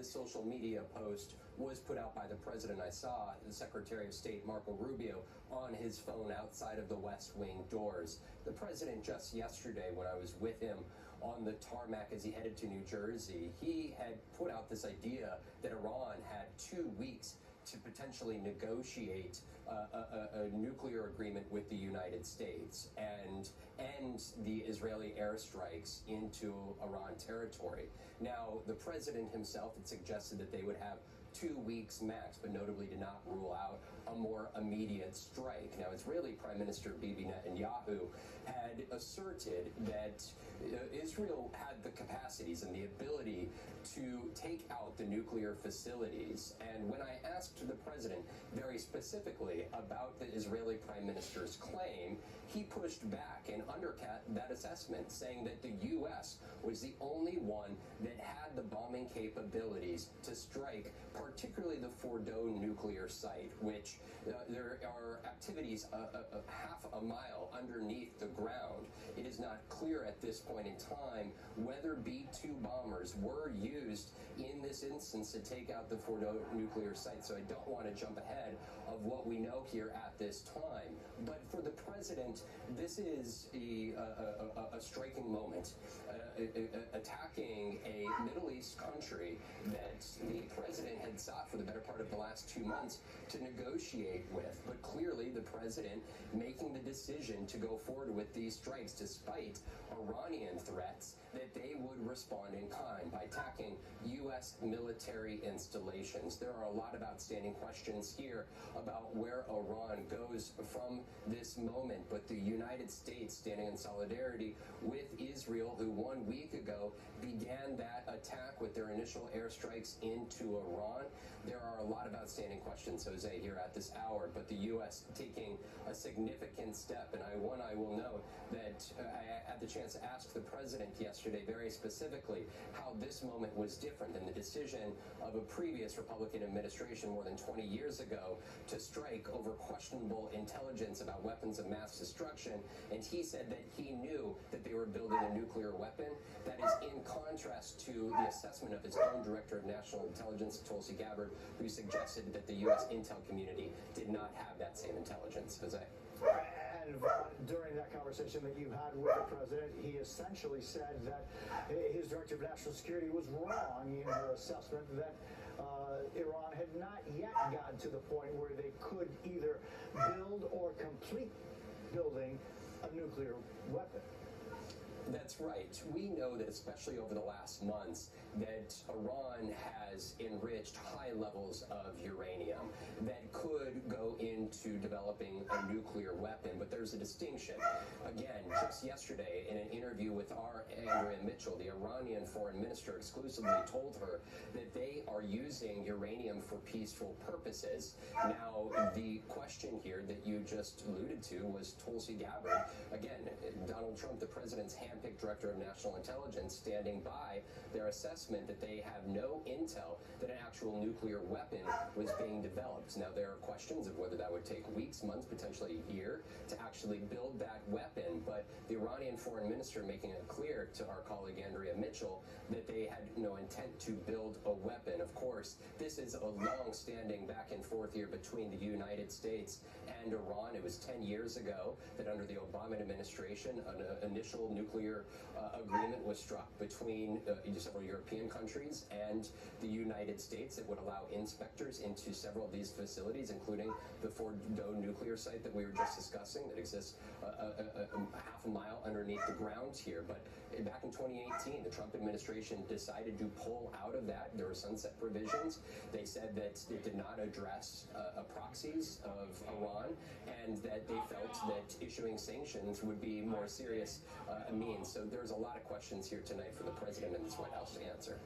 this social media post was put out by the president. I saw the Secretary of State, Marco Rubio, on his phone outside of the West Wing doors. The president just yesterday, when I was with him on the tarmac as he headed to New Jersey, he had put out this idea that Iran had 2 weeks to potentially negotiate a nuclear agreement with the United States and end the Israeli airstrikes into Iran territory. Now, the president himself had suggested that they would have 2 weeks max, but notably did not rule out a more immediate strike. Now, Israeli Prime Minister Bibi Netanyahu had asserted that Israel had the capacities and the ability to take out the nuclear facilities. And when I asked the president very specifically about the Israeli Prime Minister's claim, he pushed back and undercut that assessment, saying that the U.S. was the only one that had the bombing capabilities to strike, particularly the Fordow nuclear site, which there are activities half a mile underneath the ground. It is not clear at this point in time whether B-2 bombers were used in this instance to take out the Fordow nuclear site, so I don't want to jump ahead of what we know here at this time. But for the president, this is a striking moment, attacking a Middle East country that the president had sought for the better part of the last 2 months to negotiate with. But clearly the president making the decision to go forward with these strikes despite Iranian threats that they would respond in kind by attacking U.S. military installations. There are a lot of outstanding questions here about where Iran goes from this moment, but the United States, standing in solidarity with Israel, who 1 week ago began that attack with their initial airstrikes into Iran. There are a lot of outstanding questions, Jose, here at this hour, but the U.S. taking a significant step, and I will note that I had the chance to ask the president yesterday very specifically how this moment was different than the decision of a previous Republican administration more than 20 years ago to strike over questionable intelligence about weapons of mass destruction, and he said that he knew that they were building a nuclear weapon. That is in contrast to the assessment of his own Director of National Intelligence, Tulsi Gabbard, who suggested that the U.S. intel community did not have that same intelligence. Jose. And during that conversation that you had with the president, he essentially said that his Director of National Security was wrong in her assessment that Iran had not yet gotten to the point where they could either build or complete building a nuclear weapon. That's right. We know that, especially over the last months, that Iran has enriched high levels of uranium that could go into developing a nuclear weapon. But there's a distinction. Again, just yesterday, in an interview with our Andrea Mitchell, the Iranian foreign minister exclusively told her that they are using uranium for peaceful purposes. Now, the question here that you just alluded to was Tulsi Gabbard. Again, Donald Trump, the president's handpicked Director of National Intelligence, standing by their assessment that they have no intel that an actual nuclear weapon was being developed. Now, there are questions of whether that would take weeks, months, potentially a year to actually build that weapon, but the Iranian foreign minister making it clear to our colleague Andrea Mitchell that they had no intent to build a weapon. Of course, this is a long-standing back and forth here between the United States and Iran. It was 10 years ago that under the Obama administration, an initial nuclear agreement was struck between several European countries and the United States that would allow inspectors into several of these facilities, including the Fordow nuclear site that we were just discussing that exists half a mile underneath the ground here. But back in 2018, the Trump administration decided to pull out of that. There were sunset provisions. They said that it did not address proxies of Iran, and that they felt that issuing sanctions would be more serious means. So there's a lot of questions here tonight for the president and this White House to answer.